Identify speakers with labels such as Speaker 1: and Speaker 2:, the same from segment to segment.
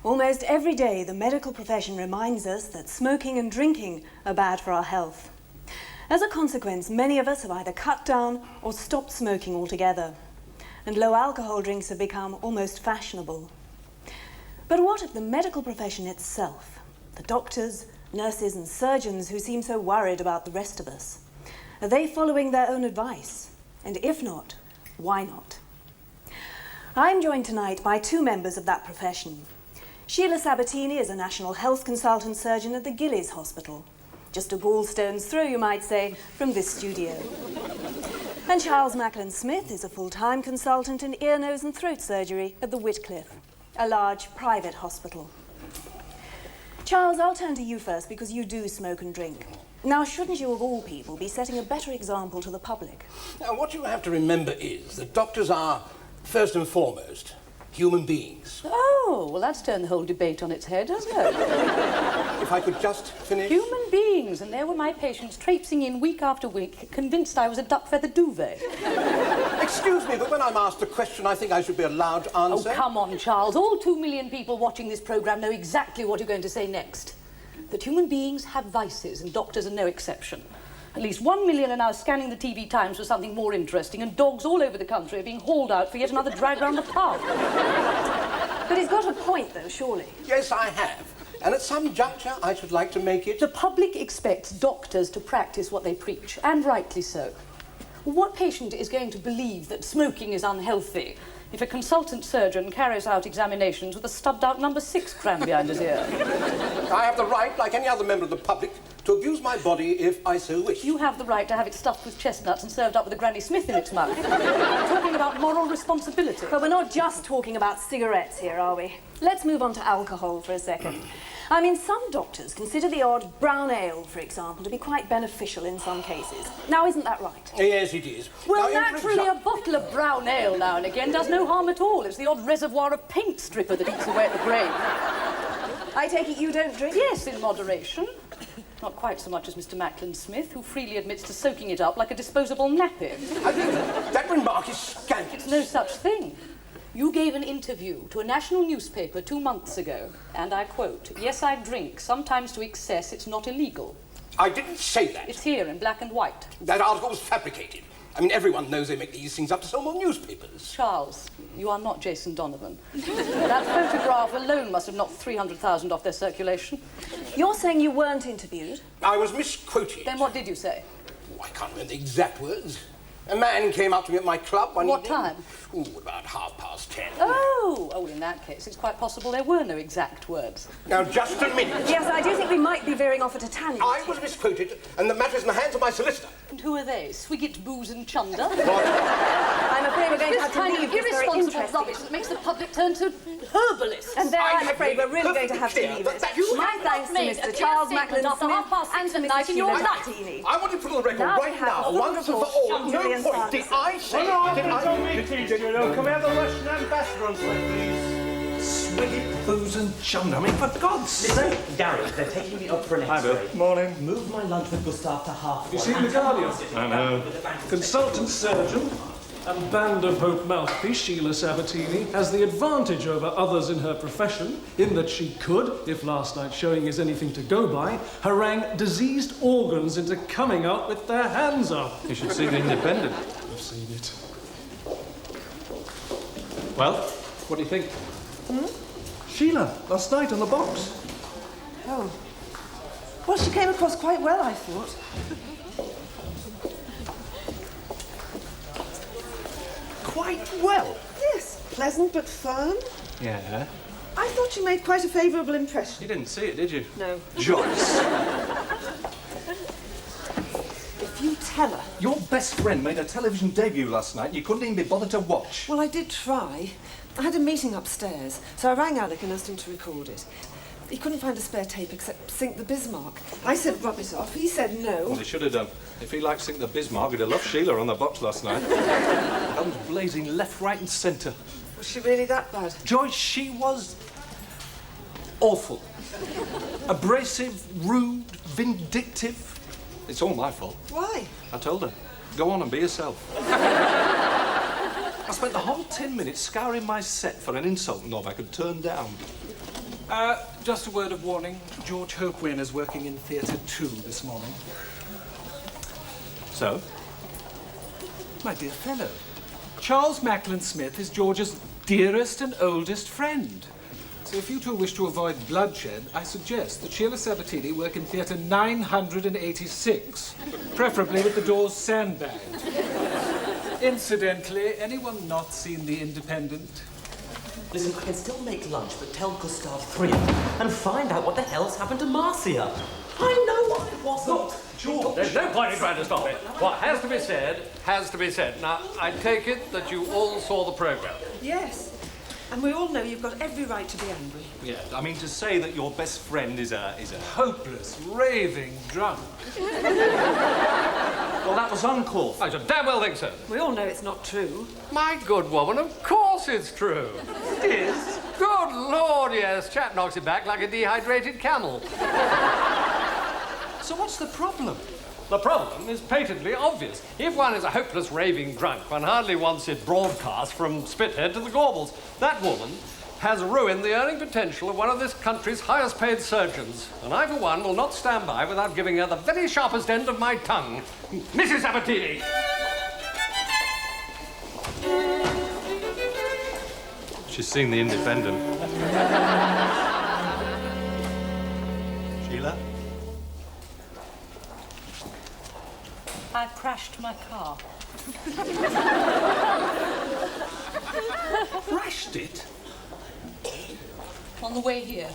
Speaker 1: Almost every day, the medical profession reminds us that smoking and drinking are bad for our health. As a consequence, many of us have either cut down or stopped smoking altogether, and low-alcohol drinks have become almost fashionable. But what of the medical profession itself? The doctors, nurses and surgeons who seem so worried about the rest of us? Are they following their own advice? And if not, why not? I'm joined tonight by two members of that profession. Sheila Sabatini is a national health consultant surgeon at the Gillies Hospital, just a gallstone's throw, you might say, from this studio. And Charles Macklin-Smith is a full-time consultant in ear, nose and throat surgery at the Whitcliffe, a large private hospital. Charles, I'll turn to you first because you do smoke and drink. Now, shouldn't you, of all people, be setting a better example to the public?
Speaker 2: Now, what you have to remember is that doctors are, first and foremost, human beings.
Speaker 3: Oh, well, that's turned the whole debate on its head, hasn't it?
Speaker 2: If I could just finish...
Speaker 3: Human beings, and there were my patients traipsing in week after week, convinced I was a duck-feather duvet.
Speaker 2: Excuse me, but when I'm asked a question, I think I should be allowed to answer.
Speaker 3: Oh, come on, Charles. All 2 million people watching this programme know exactly what you're going to say next. That human beings have vices, and doctors are no exception. At least 1 million are now scanning the TV Times for something more interesting, and dogs all over the country are being hauled out for yet another drag round the pub.
Speaker 1: But he's got a point, though, surely.
Speaker 2: Yes, I have. And at some juncture, I should like to make it...
Speaker 3: The public expects doctors to practice what they preach, and rightly so. What patient is going to believe that smoking is unhealthy if a consultant surgeon carries out examinations with a stubbed-out number 6 crammed behind his ear?
Speaker 2: I have the right, like any other member of the public, to abuse my body if I so wish.
Speaker 3: You have the right to have it stuffed with chestnuts and served up with a Granny Smith in its mouth. We're talking about moral responsibility.
Speaker 1: But we're not just talking about cigarettes here, are we? Let's move on to alcohol for a second. I mean, some doctors consider the odd brown ale, for example, to be quite beneficial in some cases. Now, isn't that right?
Speaker 2: Yes, it is.
Speaker 3: Well,
Speaker 2: now,
Speaker 3: naturally, a bottle of brown ale now and again does no harm at all. It's the odd reservoir of paint stripper that eats away at the brain.
Speaker 1: I take it you don't drink?
Speaker 3: Yes, in moderation. Not quite so much as Mr. Macklin-Smith, who freely admits to soaking it up like a disposable nappy.
Speaker 2: I think that remark is scandalous.
Speaker 3: It's no such thing. You gave an interview to a national newspaper 2 months ago, and I quote, "Yes, I drink, sometimes to excess, it's not illegal."
Speaker 2: I didn't say that.
Speaker 3: It's here in black and white.
Speaker 2: That article was fabricated. I mean, everyone knows they make these things up to sell more newspapers.
Speaker 3: Charles, you are not Jason Donovan. That photograph alone must have knocked 300,000 off their circulation.
Speaker 1: You're saying you weren't interviewed?
Speaker 2: I was misquoted.
Speaker 3: Then what did you say?
Speaker 2: Oh, I can't remember the exact words. A man came up to me at my club one
Speaker 3: What
Speaker 2: evening.
Speaker 3: time?
Speaker 2: Ooh, about 10:30.
Speaker 3: Oh, in that case, it's quite possible there were no exact words.
Speaker 2: Now, just a minute.
Speaker 1: Yes, I do think we might be veering off at a tangent.
Speaker 2: I was misquoted, and the matter is in the hands of my solicitor.
Speaker 3: And who are they? Swigget, Booze and Chunder?
Speaker 1: I'm afraid we're going to have to leave this very
Speaker 3: irresponsible
Speaker 1: interesting.
Speaker 3: rubbish that makes the public turn to herbalists.
Speaker 1: And there, I'm
Speaker 2: have
Speaker 1: afraid
Speaker 2: made
Speaker 1: we're really going to have to
Speaker 2: clear
Speaker 1: leave
Speaker 2: that
Speaker 1: it.
Speaker 2: that you
Speaker 1: My
Speaker 2: have
Speaker 1: thanks to
Speaker 3: made a
Speaker 1: Mr.
Speaker 3: clear
Speaker 1: Charles
Speaker 3: statement after
Speaker 1: Macklin-Smith
Speaker 3: 6:30
Speaker 1: and to
Speaker 3: tonight
Speaker 1: Mrs.
Speaker 3: in your
Speaker 1: Sheila
Speaker 3: life.
Speaker 1: Sabatini.
Speaker 2: I want to put on the record
Speaker 1: Now we
Speaker 2: right
Speaker 1: have
Speaker 2: now,
Speaker 1: the
Speaker 2: once and for
Speaker 1: wonderful
Speaker 2: all,
Speaker 1: Julian
Speaker 2: no point did I say...
Speaker 4: Don't be teasing, you know. Can we have the Russian ambassador on site, please?
Speaker 5: Swigget, Booze and Chunder. I mean, for God's sake.
Speaker 6: Gary, they're taking me up for an
Speaker 4: Hi, Bill.
Speaker 6: X-ray.
Speaker 4: Morning.
Speaker 6: Move my lunch with Gustav to half.
Speaker 4: You seen The Guardian? I know. Consultant surgeon and Band of Hope mouthpiece Sheila Sabatini has the advantage over others in her profession in that she could, if last night's showing is anything to go by, harangue diseased organs into coming out with their hands up.
Speaker 5: You should see The Independent.
Speaker 4: I've seen it. Well, what do you think? Sheila, last night on the box.
Speaker 7: Oh. Well, she came across quite well, I thought.
Speaker 5: Quite well.
Speaker 7: Yes, pleasant but firm.
Speaker 5: Yeah.
Speaker 7: I thought you made quite a favourable impression.
Speaker 5: You didn't see it, did you?
Speaker 7: No.
Speaker 5: Joyce.
Speaker 7: If you tell her.
Speaker 5: Your best friend made a television debut last night and you couldn't even be bothered to watch.
Speaker 7: Well, I did try. I had a meeting upstairs, so I rang Alec and asked him to record it. He couldn't find a spare tape except Sink the Bismarck. I said rub it off. He said no.
Speaker 5: Well, he should have done. If he liked Sink the Bismarck, he'd have loved Sheila on the box last night. Guns blazing left, right and centre.
Speaker 7: Was she really that bad?
Speaker 5: Joyce, she was awful. Abrasive, rude, vindictive. It's all my fault.
Speaker 7: Why?
Speaker 5: I told her, go on and be yourself. I spent the whole 10 minutes scouring my set for an insult knob I could turn down.
Speaker 4: Just a word of warning. George Hopewin is working in Theatre 2 this morning.
Speaker 5: So?
Speaker 4: My dear fellow, Charles Macklin Smith is George's dearest and oldest friend. So if you two wish to avoid bloodshed, I suggest that Sheila Sabatini work in Theatre 986, preferably with the doors sandbagged. Incidentally, anyone not seen The Independent?
Speaker 6: Listen, I can still make lunch, but tell Gustav 3 and find out what the hell's happened to Marcia. I know what it wasn't.
Speaker 8: George! There's no point in trying to stop it. What has to be said, has to be said. Now, I take it that you all saw the programme.
Speaker 7: Yes. And we all know you've got every right to be angry.
Speaker 5: Yeah, I mean, to say that your best friend is a
Speaker 4: Hopeless, raving drunk.
Speaker 5: Well, that was uncalled for.
Speaker 8: I should damn well think so.
Speaker 7: We all know it's not true.
Speaker 8: My good woman, of course it's true.
Speaker 5: It is.
Speaker 8: Good Lord, yes. Chap knocks it back like a dehydrated camel.
Speaker 5: So what's the problem?
Speaker 8: The problem is patently obvious. If one is a hopeless raving drunk, one hardly wants it broadcast from Spithead to the Gorbals. That woman has ruined the earning potential of one of this country's highest paid surgeons. And I, for one, will not stand by without giving her the very sharpest end of my tongue. Mrs. Sabatini!
Speaker 5: She's seen The Independent. Sheila?
Speaker 3: I crashed my car.
Speaker 5: Crashed it?
Speaker 3: On the way here.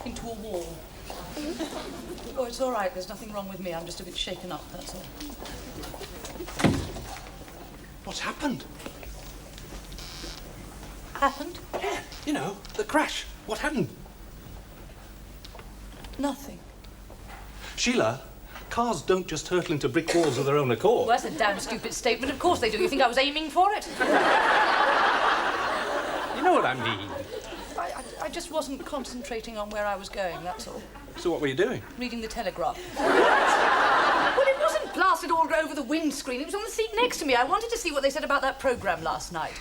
Speaker 3: Into a wall. Oh, it's all right. There's nothing wrong with me. I'm just a bit shaken up, that's all.
Speaker 5: What's happened?
Speaker 3: Happened?
Speaker 5: Yeah, you know, the crash. What happened?
Speaker 3: Nothing.
Speaker 5: Sheila, cars don't just hurtle into brick walls of their own accord.
Speaker 3: Well, that's a damn stupid statement. Of course they do. You think I was aiming for it?
Speaker 5: You know what I mean.
Speaker 3: I just wasn't concentrating on where I was going, that's all.
Speaker 5: So what were you doing?
Speaker 3: Reading the Telegraph. Well, it wasn't plastered all over the windscreen. It was on the seat next to me. I wanted to see what they said about that programme last night.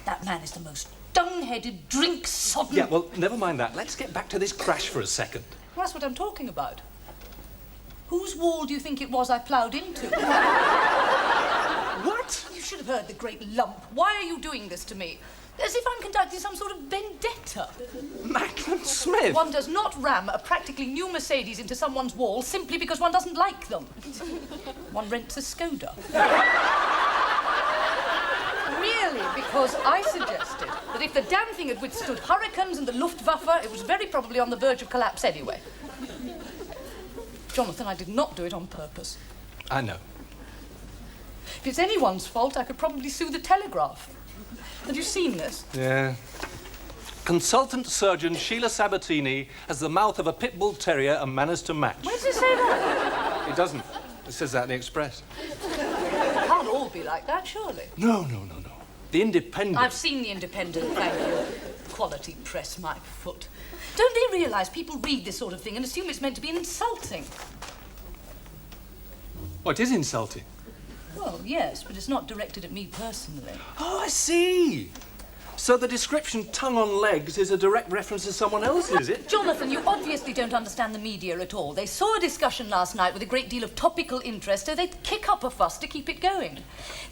Speaker 3: That man is the most dung-headed, drink-sodden...
Speaker 5: Yeah, well, never mind that. Let's get back to this crash for a second.
Speaker 3: Well, that's what I'm talking about. Whose wall do you think it was I ploughed into?
Speaker 5: What?
Speaker 3: You should have heard the great lump. Why are you doing this to me? As if I'm conducting some sort of vendetta.
Speaker 5: Macklin Smith?
Speaker 3: One does not ram a practically new Mercedes into someone's wall simply because one doesn't like them. One rents a Skoda. Merely because I suggested that if the damn thing had withstood hurricanes and the Luftwaffe, it was very probably on the verge of collapse anyway. Jonathan, I did not do it on purpose.
Speaker 5: I know.
Speaker 3: If it's anyone's fault, I could probably sue the Telegraph. Have you seen this?
Speaker 5: Yeah. Consultant surgeon Sheila Sabatini has the mouth of a pit bull terrier and manners to match.
Speaker 3: Where does it say that?
Speaker 5: It doesn't. It says that in the Express.
Speaker 3: It can't all be like that, surely.
Speaker 5: No. The Independent.
Speaker 3: I've seen The Independent, thank you. Quality press, my foot. Don't they realise people read this sort of thing and assume it's meant to be insulting?
Speaker 5: Oh, it is insulting.
Speaker 3: Well, yes, but it's not directed at me personally.
Speaker 5: Oh, I see. So the description tongue on legs is a direct reference to someone else, is it?
Speaker 3: Jonathan, you obviously don't understand the media at all. They saw a discussion last night with a great deal of topical interest, so they'd kick up a fuss to keep it going.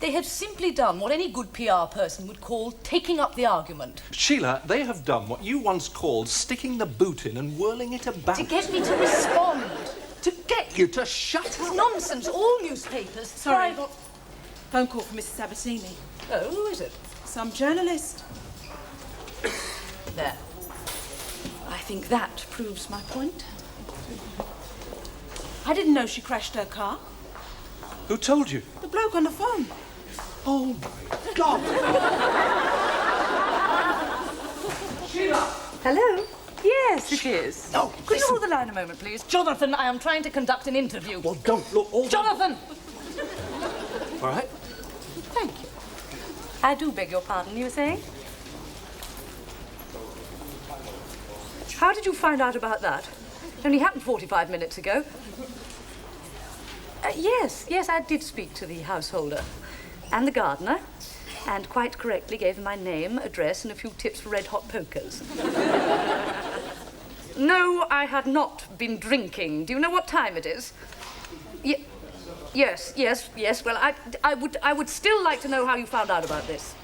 Speaker 3: They have simply done what any good PR person would call taking up the argument.
Speaker 5: Sheila, they have done what you once called sticking the boot in and whirling it about.
Speaker 3: To get me to respond.
Speaker 5: To get you to shut
Speaker 3: It's
Speaker 5: up.
Speaker 3: nonsense. All newspapers...
Speaker 7: Sorry.
Speaker 3: private-
Speaker 7: Phone call from Mrs. Sabatini.
Speaker 3: Oh, who is it?
Speaker 7: Some journalist.
Speaker 3: There. I think that proves my point.
Speaker 7: I didn't know she crashed her car.
Speaker 5: Who told you?
Speaker 7: The bloke on the phone.
Speaker 5: Oh, my God. Sheila!
Speaker 3: Hello? Yes, it is.
Speaker 5: No,
Speaker 3: Could you hold the line a moment, please? Jonathan, I am trying to conduct an interview.
Speaker 5: Well, don't look all...
Speaker 3: Jonathan!
Speaker 5: All right.
Speaker 3: Thank you. I do beg your pardon, you were saying? How did you find out about that? It only happened 45 minutes ago. Yes, I did speak to the householder and the gardener, and quite correctly gave them my name, address, and a few tips for red-hot pokers. I had not been drinking. Do you know what time it is? Yes. Well, I would still like to know how you found out about this.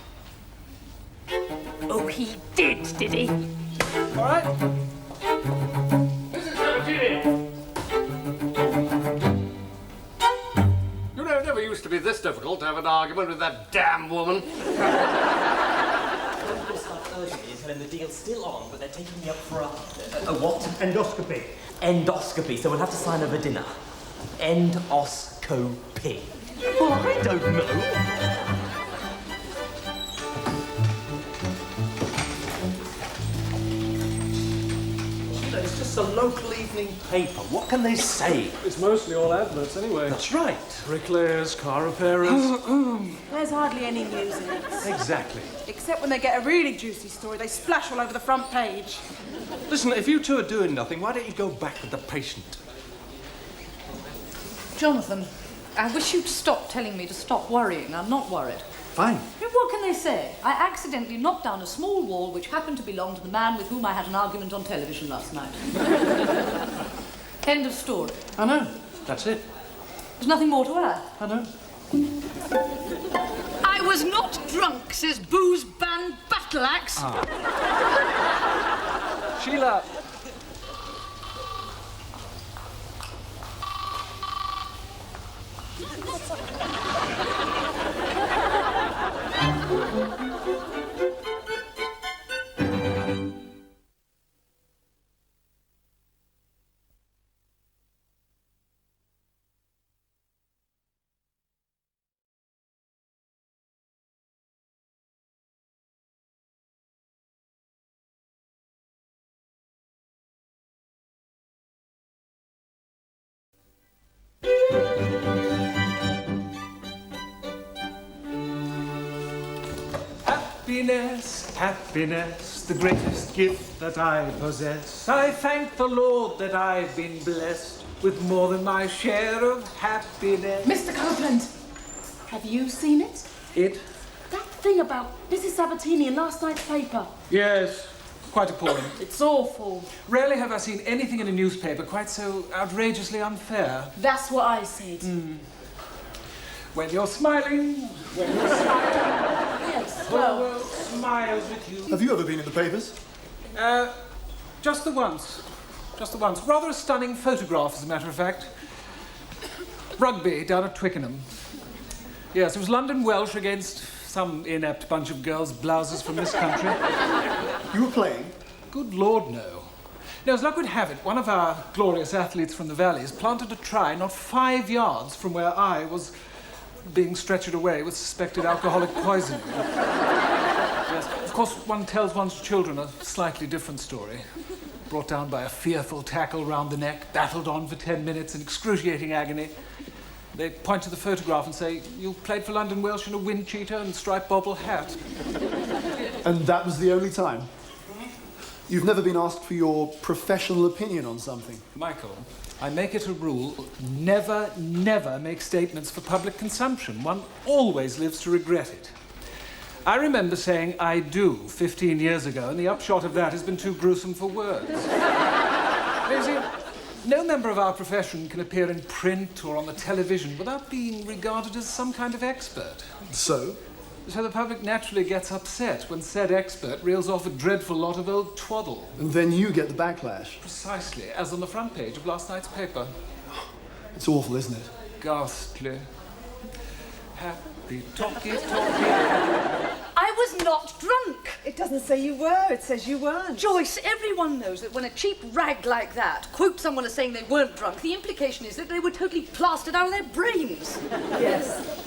Speaker 3: Oh, he did he?
Speaker 8: All right. Mrs. Sabatini! You know, it never used to be this difficult to have an argument with that damn woman.
Speaker 6: I'm going to start urgently and tell him the deal's still on, but they're taking me up for a what?
Speaker 9: Endoscopy.
Speaker 6: Endoscopy, so we'll have to sign over dinner. Endoscopy. Oh, I don't know.
Speaker 5: It's just a local evening paper. What can they say?
Speaker 4: It's mostly all adverts anyway.
Speaker 5: That's right.
Speaker 4: Bricklayers, car repairers.
Speaker 7: There's hardly any news in it.
Speaker 5: Exactly.
Speaker 7: Except when they get a really juicy story, they splash all over the front page.
Speaker 5: Listen, if you two are doing nothing, why don't you go back with the patient?
Speaker 3: Jonathan, I wish you'd stop telling me to stop worrying. I'm not worried.
Speaker 5: Fine.
Speaker 3: What can they say? I accidentally knocked down a small wall which happened to belong to the man with whom I had an argument on television last night. End of story.
Speaker 5: I know. That's it.
Speaker 3: There's nothing more to add.
Speaker 5: I know.
Speaker 3: I was not drunk, says Booze Band Battle Axe.
Speaker 5: Sheila.
Speaker 9: Happiness, happiness, the greatest gift that I possess. I thank the Lord that I've been blessed with more than my share of happiness.
Speaker 10: Mr. Copeland, have you seen it?
Speaker 9: It?
Speaker 10: That thing about Mrs. Sabatini in last night's paper.
Speaker 9: Yes, quite appalling.
Speaker 10: It's awful.
Speaker 9: Rarely have I seen anything in a newspaper quite so outrageously unfair.
Speaker 10: That's what I said.
Speaker 9: When you're smiling, when you're smiling,
Speaker 10: Yes,
Speaker 9: the world smiles with you.
Speaker 11: Have you ever been in the papers?
Speaker 9: Just the once. Just the once. Rather a stunning photograph, as a matter of fact. Rugby down at Twickenham. Yes, it was London Welsh against some inept bunch of girls' blouses from this country.
Speaker 11: You were playing?
Speaker 9: Good Lord, no. Now, as luck would have it, one of our glorious athletes from the valleys planted a try not 5 yards from where I was being stretchered away with suspected alcoholic poisoning. Yes, of course, one tells one's children a slightly different story. Brought down by a fearful tackle round the neck, battled on for 10 minutes in excruciating agony. They point to the photograph and say, "You played for London Welsh in a wind cheater and striped bobble hat."
Speaker 11: And that was the only time? You've never been asked for your professional opinion on something?
Speaker 9: Michael, I make it a rule, never, never make statements for public consumption. One always lives to regret it. I remember saying "I do" 15 years ago, and the upshot of that has been too gruesome for words. You see, no member of our profession can appear in print or on the television without being regarded as some kind of expert.
Speaker 11: So
Speaker 9: the public naturally gets upset when said expert reels off a dreadful lot of old twaddle.
Speaker 11: And then you get the backlash.
Speaker 9: Precisely, as on the front page of last night's paper.
Speaker 11: It's awful, isn't it?
Speaker 9: Ghastly. Happy talky.
Speaker 3: I was not drunk.
Speaker 7: It doesn't say you were, it says you weren't.
Speaker 3: Joyce, everyone knows that when a cheap rag like that quotes someone as saying they weren't drunk, the implication is that they were totally plastered out of their brains.
Speaker 7: Yes.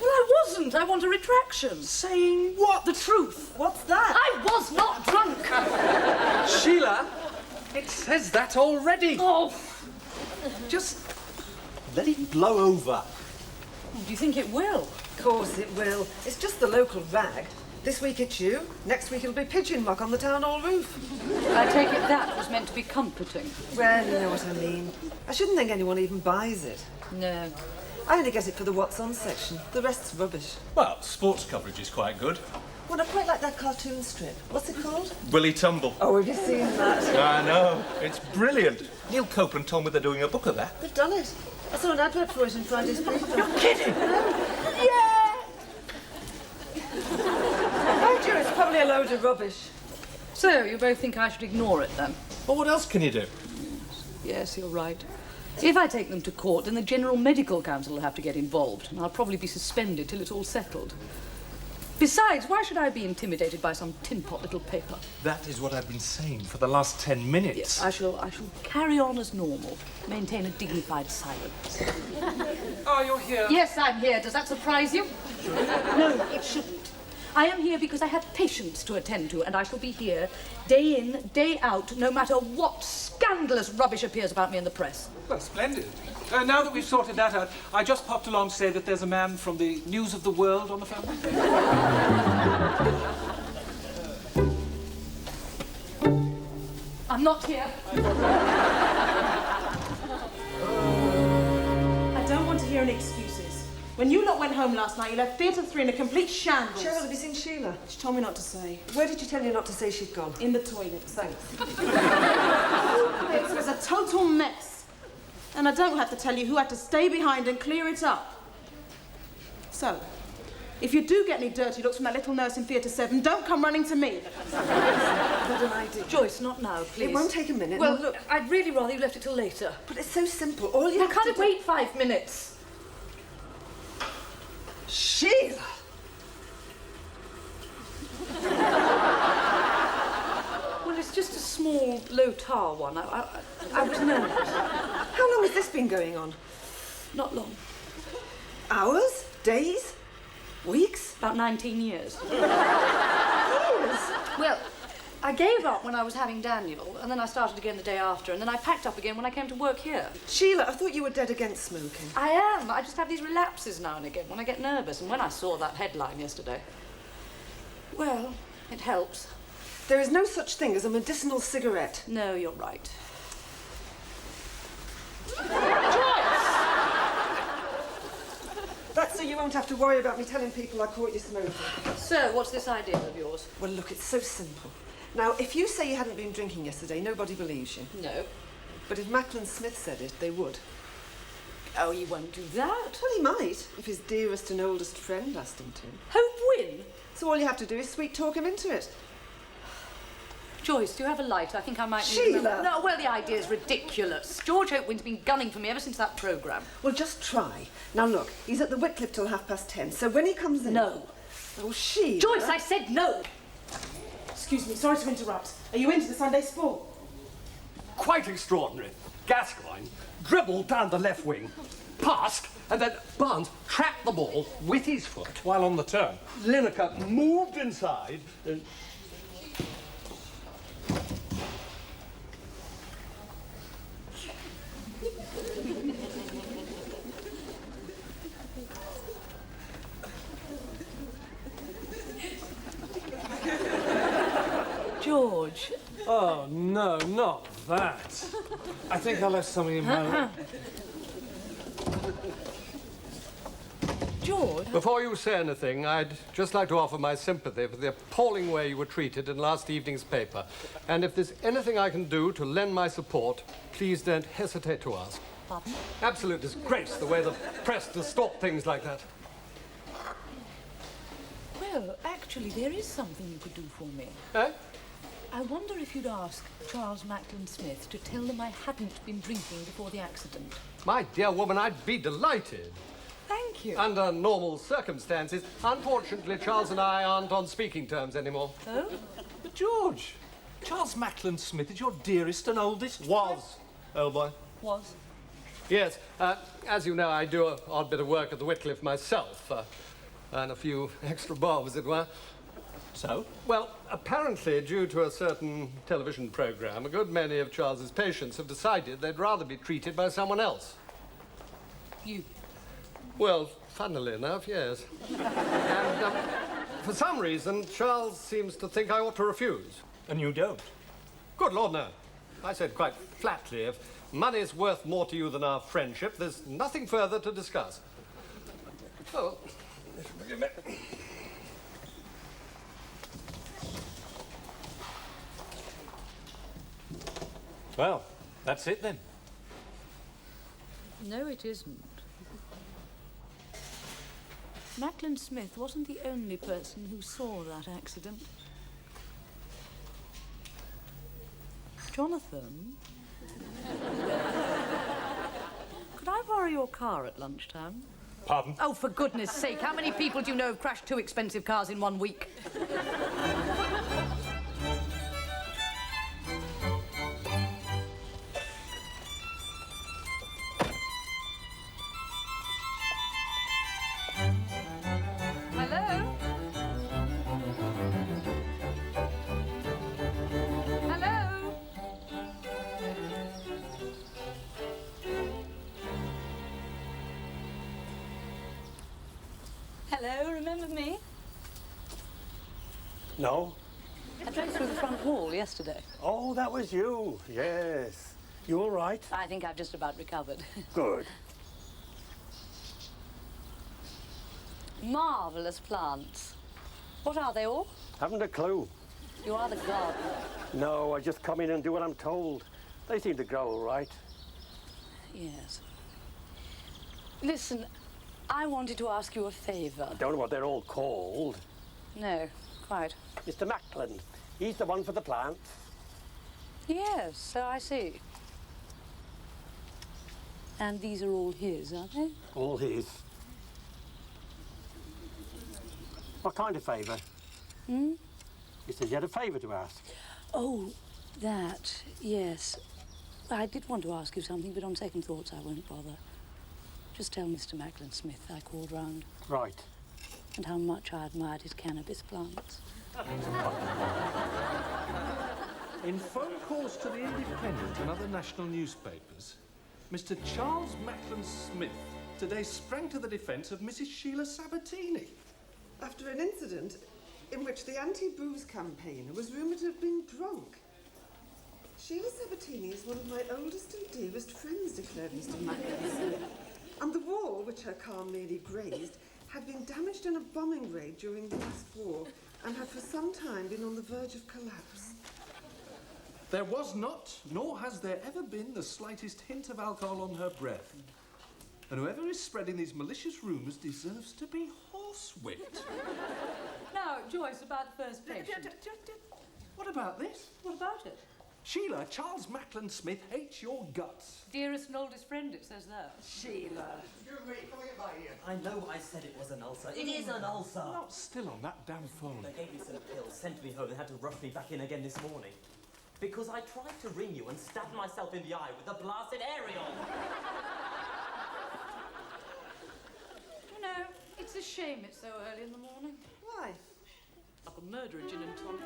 Speaker 3: Well, I wasn't. I want a retraction.
Speaker 7: Saying what?
Speaker 3: The truth.
Speaker 7: What's that?
Speaker 3: I was not drunk.
Speaker 5: Sheila, it says that already.
Speaker 3: Oh,
Speaker 5: Just let it blow over.
Speaker 3: do you think it will?
Speaker 7: Of course it will. It's just the local rag. This week it's you, next week it'll be pigeon muck on the town hall roof.
Speaker 3: I take it that was meant to be comforting.
Speaker 7: Well, you know what I mean. I shouldn't think anyone even buys it.
Speaker 3: No.
Speaker 7: I only get it for the what's on section. The rest's rubbish.
Speaker 5: Well, sports coverage is quite good.
Speaker 7: Well, I quite like that cartoon strip. What's it called?
Speaker 5: Willy Tumble.
Speaker 7: Oh, have you seen that?
Speaker 5: I know. It's brilliant. Neil Copeland told me they're doing a book of that.
Speaker 7: They've done it. I saw an advert for it in Friday's paper.
Speaker 5: You're kidding!
Speaker 7: Yeah! I told you it's probably a load of rubbish.
Speaker 3: So, you both think I should ignore it, then?
Speaker 5: Well, what else can you do?
Speaker 3: Yes, you're right. If I take them to court, then the General Medical Council will have to get involved, and I'll probably be suspended till it's all settled. Besides, why should I be intimidated by some tin-pot little paper?
Speaker 5: That is what I've been saying for the last 10 minutes.
Speaker 3: Yes, I shall carry on as normal, maintain a dignified silence.
Speaker 9: Oh, you're here?
Speaker 3: Yes, I'm here. Does that surprise you? No, it shouldn't. I am here because I have patients to attend to, and I shall be here day in, day out, no matter what scandalous rubbish appears about me in the press.
Speaker 9: Well, splendid. Now that we've sorted that out, I just popped along to say that there's a man from the News of the World on the phone.
Speaker 3: I'm not here.
Speaker 10: I don't want to hear any excuses. When you lot went home last night, you left Theatre 3 in a complete shambles.
Speaker 7: Cheryl, have you seen Sheila?
Speaker 10: She told me not to say.
Speaker 7: Where did you tell you not to say she'd gone?
Speaker 10: In the toilet.
Speaker 7: Thanks.
Speaker 10: It was a total mess. And I don't have to tell you who had to stay behind and clear it up. So, if you do get any dirty looks from that little nurse in Theatre 7, don't come running to me.
Speaker 7: What an idea.
Speaker 3: Joyce, not now, please.
Speaker 7: It won't take a minute.
Speaker 3: Well,
Speaker 7: No, look.
Speaker 3: I'd really rather you left it till later.
Speaker 7: But it's so simple. All you
Speaker 3: Well,
Speaker 7: have
Speaker 3: can't
Speaker 7: to
Speaker 3: it
Speaker 7: do...
Speaker 3: wait 5 minutes?
Speaker 7: Sheila!
Speaker 3: Well, it's just a small, low-tar one. I was nervous.
Speaker 7: How long has this been going on?
Speaker 3: Not long.
Speaker 7: Hours? Days? Weeks?
Speaker 3: About 19 years.
Speaker 7: Years?
Speaker 3: Well, I gave up when I was having Daniel, and then I started again the day after, and then I packed up again when I came to work here.
Speaker 7: Sheila, I thought you were dead against smoking.
Speaker 3: I am. I just have these relapses now and again when I get nervous, and when I saw that headline yesterday, well, it helps.
Speaker 7: There is no such thing as a medicinal cigarette.
Speaker 3: No, you're right.
Speaker 7: That's so you won't have to worry about me telling people I caught you smoking.
Speaker 3: So, what's this idea of yours?
Speaker 7: Well, look, it's so simple. Now, if you say you hadn't been drinking yesterday, nobody believes you.
Speaker 3: No.
Speaker 7: But if Macklin Smith said it, they would.
Speaker 3: Oh, he won't do that.
Speaker 7: Well, he might, if his dearest and oldest friend asked him to.
Speaker 3: Hope win?
Speaker 7: So all you have to do is sweet-talk him into it.
Speaker 3: Joyce, do you have a light? I think I might need
Speaker 7: Sheila!
Speaker 3: another. No, well, the idea's ridiculous. George Hopewin's been gunning for me ever since that programme.
Speaker 7: Well, just try. Now, look, he's at the Wycliffe till 10:30, so when he comes in...
Speaker 3: No.
Speaker 7: Oh, Sheila!
Speaker 3: Joyce, I said no!
Speaker 10: Excuse me, sorry to interrupt. Are you into the Sunday sport?
Speaker 8: Quite extraordinary. Gascoigne dribbled down the left wing, passed, and then Barnes trapped the ball with his foot.
Speaker 5: While on the turn.
Speaker 8: Lineker moved inside.
Speaker 3: George.
Speaker 4: Oh, no, not that. I think I left something in my...
Speaker 3: George?
Speaker 8: Before you say anything, I'd just like to offer my sympathy for the appalling way you were treated in last evening's paper. And if there's anything I can do to lend my support, please don't hesitate to ask.
Speaker 3: Pardon?
Speaker 8: Absolute disgrace, the way the press distort things like that.
Speaker 3: Well, actually, there is something you could do for me.
Speaker 8: Eh?
Speaker 3: I wonder if you'd ask Charles Macklin Smith to tell them I hadn't been drinking before the accident.
Speaker 8: My dear woman, I'd be delighted.
Speaker 3: Thank you.
Speaker 8: Under normal circumstances. Unfortunately, Charles and I aren't on speaking terms anymore.
Speaker 3: Oh?
Speaker 5: But George, Charles Macklin Smith is your dearest and oldest...
Speaker 8: Was, old boy.
Speaker 3: Was?
Speaker 8: Yes. As you know, I do an odd bit of work at the Wycliffe myself. And a few extra bob, as it were.
Speaker 5: So?
Speaker 8: Well, apparently, due to a certain television programme, a good many of Charles's patients have decided they'd rather be treated by someone else.
Speaker 3: You?
Speaker 8: Well, funnily enough, yes. And for some reason, Charles seems to think I ought to refuse.
Speaker 5: And you don't?
Speaker 8: Good Lord, no. I said quite flatly, if money's worth more to you than our friendship, there's nothing further to discuss. Oh,
Speaker 5: Well, that's it then.
Speaker 3: No, it isn't. Macklin Smith wasn't the only person who saw that accident. Jonathan? Could I borrow your car at lunchtime?
Speaker 5: Pardon?
Speaker 3: Oh, for goodness sake, how many people do you know have crashed 2 expensive cars in 1 week?
Speaker 1: Hello, remember me?
Speaker 12: No?
Speaker 3: I drove through the front hall yesterday.
Speaker 12: Oh, that was you. Yes. You all right?
Speaker 3: I think I've just about recovered.
Speaker 12: Good.
Speaker 3: Marvellous plants. What are they all?
Speaker 12: Haven't a clue.
Speaker 3: You are the gardener.
Speaker 12: No, I just come in and do what I'm told. They seem to grow all right.
Speaker 3: Yes. Listen, I wanted to ask you a favour.
Speaker 12: I don't know what they're all called.
Speaker 3: No, quite.
Speaker 12: Mr. Macklin, he's the one for the plants.
Speaker 3: Yes, so I see. And these are all his, aren't they?
Speaker 12: All his. What kind of favour?
Speaker 3: Hmm?
Speaker 12: He said you had a favour to ask.
Speaker 3: Oh, that, yes. I did want to ask you something, but on second thoughts I won't bother. Just tell Mr. Macklin Smith I called round.
Speaker 12: Right.
Speaker 3: And how much I admired his cannabis plants.
Speaker 5: In phone calls to the Independent and other national newspapers, Mr. Charles Macklin Smith today sprang to the defence of Mrs. Sheila Sabatini.
Speaker 7: After an incident in which the anti-booze campaigner was rumoured to have been drunk. Sheila Sabatini is one of my oldest and dearest friends, declared Mr. Mackenzie. And the wall, which her car merely grazed, had been damaged in a bombing raid during the last war and had for some time been on the verge of collapse.
Speaker 5: There was not, nor has there ever been, the slightest hint of alcohol on her breath. And whoever is spreading these malicious rumours deserves to be horsewhipped.
Speaker 3: Now, Joyce, about the first patient.
Speaker 5: What about this?
Speaker 3: What about it?
Speaker 5: Sheila, Charles Macklin Smith hates your guts.
Speaker 3: Dearest and oldest friend, it says there.
Speaker 6: Sheila.
Speaker 2: Excuse me, can I get by here?
Speaker 6: I know I said it was an ulcer. It is an ulcer.
Speaker 5: Not still on that damn phone.
Speaker 6: They gave me some pills, sent me home, and had to rush me back in again this morning. Because I tried to ring you and stabbed myself in the eye with a blasted aerial.
Speaker 3: You know, it's a shame it's so early in the morning.
Speaker 7: Why?
Speaker 3: Like a murder in gin and tonic.